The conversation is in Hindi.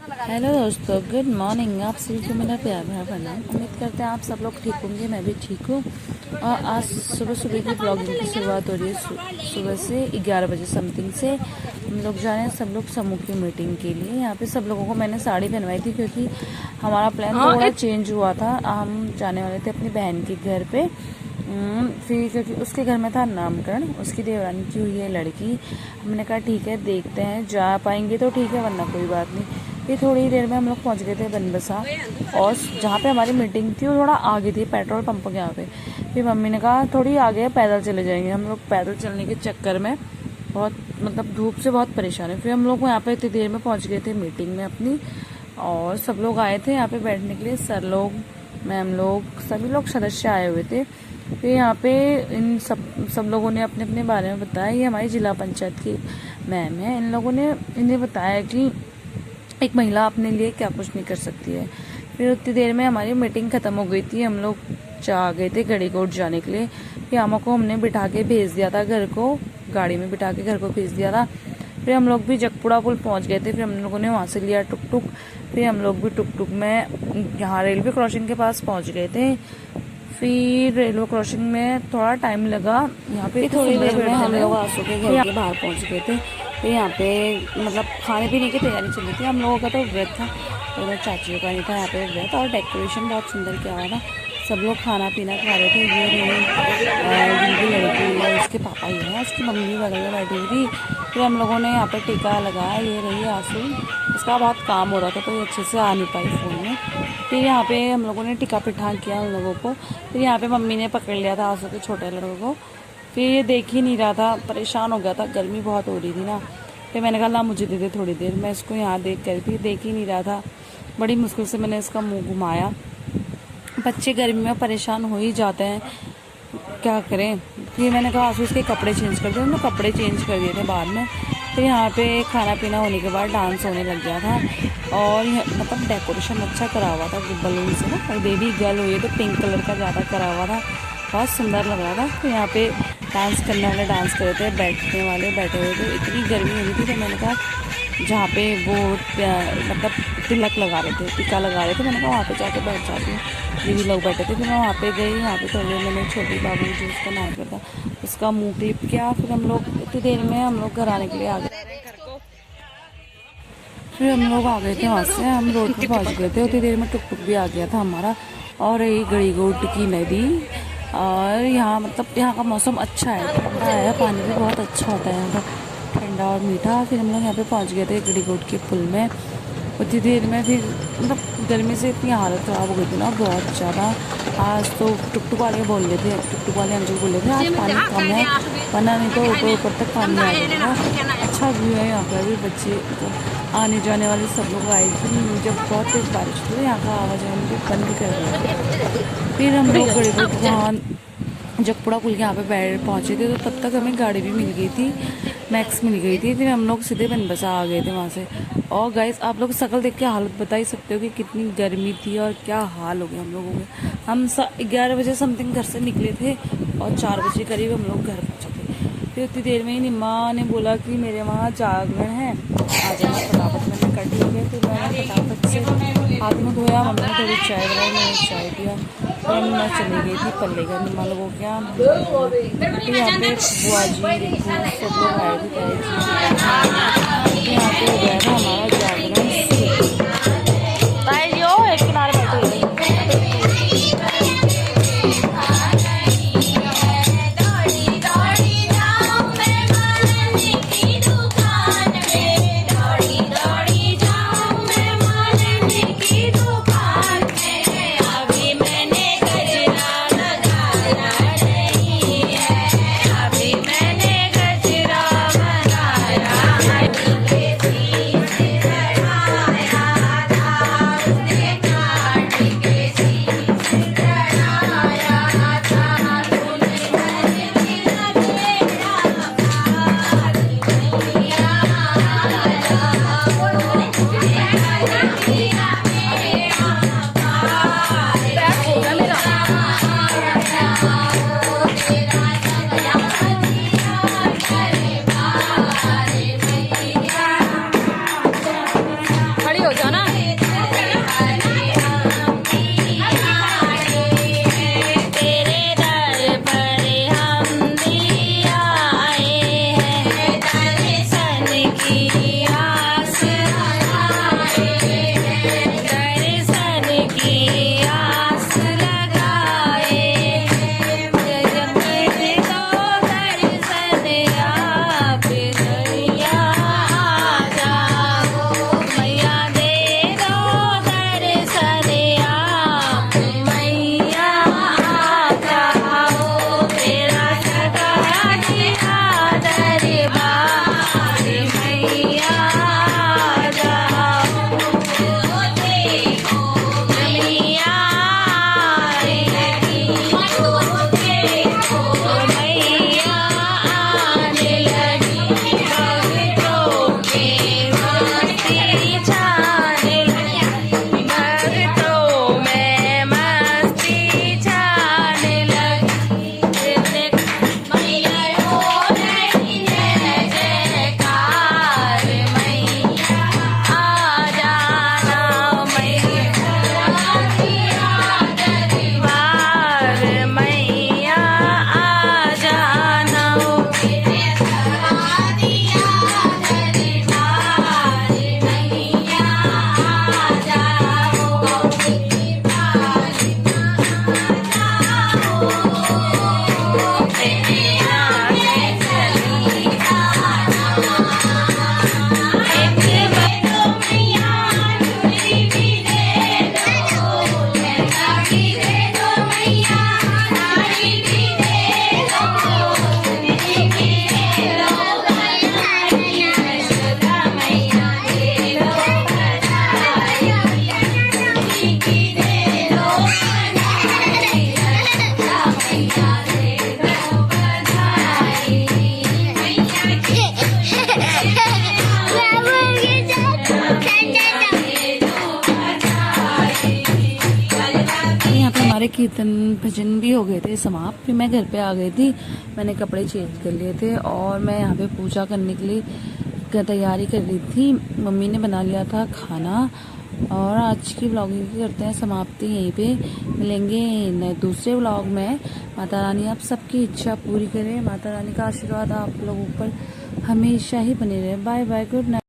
हेलो दोस्तों, गुड मॉर्निंग। आप सभी को मेरा प्यार भरा प्रणाम। उम्मीद करते हैं आप सब लोग ठीक होंगे, मैं भी ठीक हूँ। और आज सुबह सुबह की ब्लॉगिंग की शुरुआत हो रही है। सुबह से 11 बजे समथिंग से हम लोग जा रहे हैं सब लोग समूह की मीटिंग के लिए। यहाँ पे सब लोगों को मैंने साड़ी पहनवाई थी क्योंकि हमारा प्लान थोड़ा चेंज हुआ था। हम जाने वाले थे अपनी बहन के घर पे, फिर क्योंकि उसके घर में था नामकरण, उसकी देवरानी की हुई है लड़की। हमने कहा ठीक है, देखते हैं, जा पाएंगे तो ठीक है, वरना कोई बात नहीं। फिर थोड़ी देर में हम लोग पहुंच गए थे बनबसा, और जहाँ पे हमारी मीटिंग थी वो थोड़ा आगे थी, पेट्रोल पंप के यहाँ पे। फिर मम्मी ने कहा थोड़ी आगे पैदल चले जाएंगे। हम लोग पैदल चलने के चक्कर में बहुत धूप से बहुत परेशान है। फिर हम लोग यहाँ पे इतनी देर में पहुँच गए थे मीटिंग में अपनी, और सब लोग आए थे यहाँ पे बैठने के लिए। सर लोग, मैम लोग, सभी लोग सदस्य आए हुए थे। फिर यहाँ पे इन सब लोगों ने अपने अपने बारे में बताया। ये हमारी जिला पंचायत की मैम है। इन लोगों ने इन्हें बताया कि एक महिला अपने लिए क्या कुछ नहीं कर सकती है। फिर उतनी देर में हमारी मीटिंग खत्म हो गई थी। हम लोग जा गए थे गढ़ीकोट जाने के लिए। फिर आमा को हमने बिठा के भेज दिया था घर को, गाड़ी में बिठा के घर को भेज दिया था। फिर हम लोग भी जगपुड़ा पुल पहुंच गए थे। फिर हम लोगों ने वहाँ से लिया टुक टुक। फिर हम लोग भी टुक टुक में यहाँ रेलवे क्रॉसिंग के पास पहुँच गए थे। फिर रेलवे क्रॉसिंग में थोड़ा टाइम लगा। यहाँ पे थोड़ी देर में हम लोग आंसू के घर के बाहर पहुँच गए थे। फिर यहाँ पे खाने पीने की तैयारी चल रही थी। हम लोगों का तो व्रत था, तो मेरे चाचियों का नहीं था यहाँ पे व्रत, और डेकोरेशन बहुत सुंदर किया हुआ था। सब लोग खाना पीना खा रहे थे। ये जिनकी लड़की है उसके पापा ही है, उसकी मम्मी बगल में बैठी हुई थी। फिर हम लोगों ने यहाँ पे टीका लगाया। ये रही आंसू, इसका बहुत काम हो रहा था तो ये अच्छे से आ नहीं पाई फ़ोन में। फिर यहाँ पे हम लोगों ने टिका पिठा किया उन लोगों को। फिर यहाँ पे मम्मी ने पकड़ लिया था आंसू के छोटे लड़कों को। फिर ये देख ही नहीं रहा था, परेशान हो गया था, गर्मी बहुत हो रही थी ना। फिर मैंने कहा ला मुझे दे दे थोड़ी देर, मैं इसको यहाँ देख कर भी देख ही नहीं रहा था। बड़ी मुश्किल से मैंने इसका मुंह घुमाया। बच्चे गर्मी में परेशान हो ही जाते हैं, क्या करें। फिर मैंने कहा आंसू इसके कपड़े चेंज कर दिए, उन्होंने कपड़े चेंज कर दिए थे बाद में। फिर यहाँ पे खाना पीना होने के बाद डांस होने लग गया था, और डेकोरेशन अच्छा करा हुआ था बलून से ना। बेबी गर्ल हुई तो पिंक कलर का ज़्यादा करा हुआ था, बहुत सुंदर लग रहा था। तो यहाँ पे डांस करने वाले डांस कर रहे थे, बैठने वाले बैठे हुए थे। इतनी गर्मी हो रही थी तो मैंने कहा जहाँ पे वो तिलक लगा रहे थे, टीका लगा रहे थे, मैंने कहा वहाँ पे जाके बैठ जाती हूँ। दीदी लोग बैठे थे। फिर मैं वहाँ पे गई। यहाँ पे थोड़ी देर मैंने छोटी बाबू जो उसका नाम था उसका मुँह क्लिप किया। फिर हम लोग इतनी देर में हम लोग घर आने के लिए आ गए। फिर हम लोग आ गए थे वहाँ से, हम रोड पे पहुँच गए थे। उतनी देर में टुक टुक भी आ गया था हमारा। और यही गढ़ीकोट की नदी, और यहाँ यहाँ का मौसम अच्छा है, ठंडा है, पानी भी बहुत अच्छा होता है यहाँ का, ठंडा और मीठा। फिर हम लोग यहाँ पे पहुँच गए थे गढ़ीकोट के पुल में। उतनी देर में फिर गर्मी से इतनी हालत ख़राब हो गई थी ना, बहुत ज़्यादा। आज तो टुक टुक वाले बोल रहे थे, टुक टुक वाले अंकल बोल रहे थे आज पानी कम है, वरना नहीं तो ऊपर ऊपर तक पानी आ जाएगा। अच्छा व्यू है यहाँ पर भी। बच्चे आने जाने वाले सब लोग आए थे। जब बहुत तेज़ बारिश हुई यहाँ का आवाजाही मुझे बंद कर दिया। फिर हम लोग गढ़ीकोट वहाँ जगपुड़ा पुल के यहाँ पे पहुँचे थे, तो तब तक हमें गाड़ी भी मिल गई थी, मैक्स मिल गई थी। फिर हम लोग सीधे बनबसा आ गए थे वहाँ से। और गाइस आप लोग शक्ल देख के हालत बता ही सकते हो कि कितनी गर्मी थी और क्या हाल हो गया हम लोगों के। हम 11 बजे समथिंग घर से निकले थे, और 4 बजे करीब हम लोग घर पहुँचे थे। फिर उतनी देर में ही निम्मा ने बोला कि मेरे वहाँ जागरण है, आ जाना फटाफट। मैंने कट ही गए। फिर मैंने फटाफट से हाथ मुँह धोया, मम्मी ने थोड़ी चाय बनाई, मैंने चाय पिया। फिर मैं चली गई थी पल्ले का निम्मा लोगों के यहाँ। फिर यहाँ पे बुआ जी सब लोग आए थे, यहाँ पे हो गया था हमारा जागरण। एक किनारे बैठे हमारे कीर्तन भजन भी हो गए थे समाप्त। फिर मैं घर पे आ गई थी, मैंने कपड़े चेंज कर लिए थे और मैं यहाँ पे पूजा करने के लिए तैयारी कर रही थी। मम्मी ने बना लिया था खाना और आज की व्लॉगिंग की करते हैं समाप्ति यहीं पे। मिलेंगे दूसरे व्लॉग में। माता रानी आप सबकी इच्छा पूरी करे, माता रानी का आशीर्वाद आप लोगों पर हमेशा ही बने रहे। Bye bye, good night.